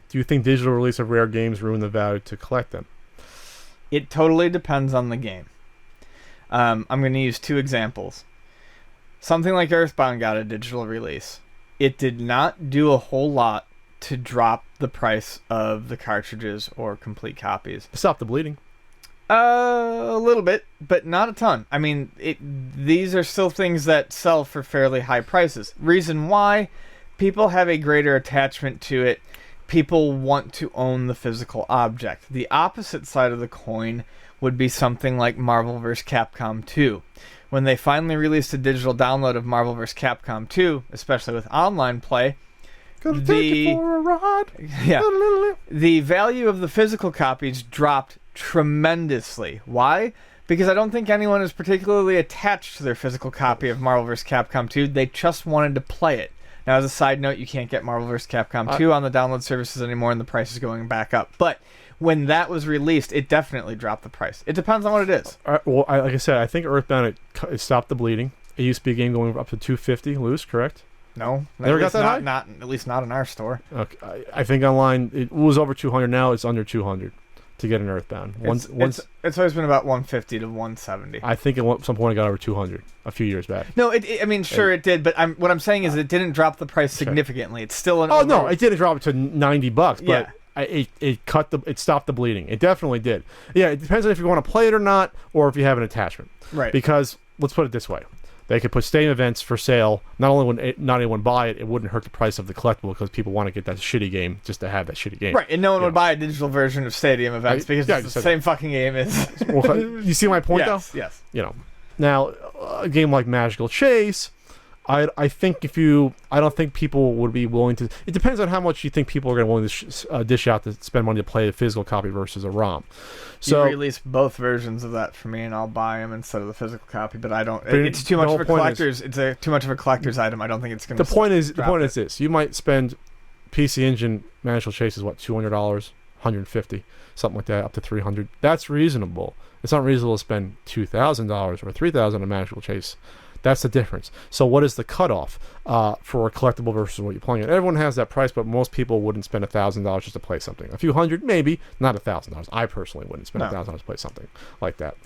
Do you think digital release of rare games ruin the value to collect them? It totally depends on the game. I'm going to use 2 examples. Something like Earthbound got a digital release. It did not do a whole lot to drop the price of the cartridges or complete copies. Stop the bleeding. A little bit, but not a ton. I mean, these are still things that sell for fairly high prices. Reason why? People have a greater attachment to it. People want to own the physical object. The opposite side of the coin would be something like Marvel vs. Capcom 2. When they finally released a digital download of Marvel vs. Capcom 2, especially with online play, Gonna take you for a ride. yeah, the value of the physical copies dropped tremendously. Why? Because I don't think anyone is particularly attached to their physical copy of Marvel vs. Capcom 2. They just wanted to play it. Now, as a side note, you can't get Marvel vs. Capcom 2 on the download services anymore, and the price is going back up. But when that was released, it definitely dropped the price. It depends on what it is. Well, like I said, I think Earthbound, it stopped the bleeding. It used to be a game going up to $250 loose, correct? No, Never got that high? Not at least not in our store. Okay, I think online it was over 200. Now it's under 200 to get an Earthbound. It's always been about 150 to 170. I think at some point it got over 200 a few years back. No, I mean, sure it did, but what I'm saying is it didn't drop the price significantly. It's still an. Oh no, it didn't drop it to $90, but Yeah. it stopped the bleeding. It definitely did. Yeah, it depends on if you want to play it or not, or if you have an attachment. Right. Because let's put it this way. They could put Steam events for sale. Not only would not anyone buy it, it wouldn't hurt the price of the collectible because people want to get that shitty game just to have that shitty game. Right, and no one would buy a digital version of Stadium events because yeah, it's the same fucking game as. Well, you see my point, though? Yes. You know, now a game like Magical Chase, I think I don't think people would be willing to. It depends on how much you think people are going to willing to dish out to spend money to play a physical copy versus a ROM. So you release both versions of that for me, and I'll buy them instead of the physical copy. But I don't. It's too much of a collector's. Too much of a collector's item. I don't think it's going to. The point is this: you might spend PC Engine Magical Chase is what, $200, $150, something like that, up to $300. That's reasonable. It's not reasonable to spend $2,000 or $3,000 on Magical Chase. That's the difference. So what is the cutoff for a collectible versus what you're playing at? Everyone has that price, but most people wouldn't spend $1,000 just to play something. A few hundred, maybe, not $1,000. I personally wouldn't spend $1,000 to play something like that.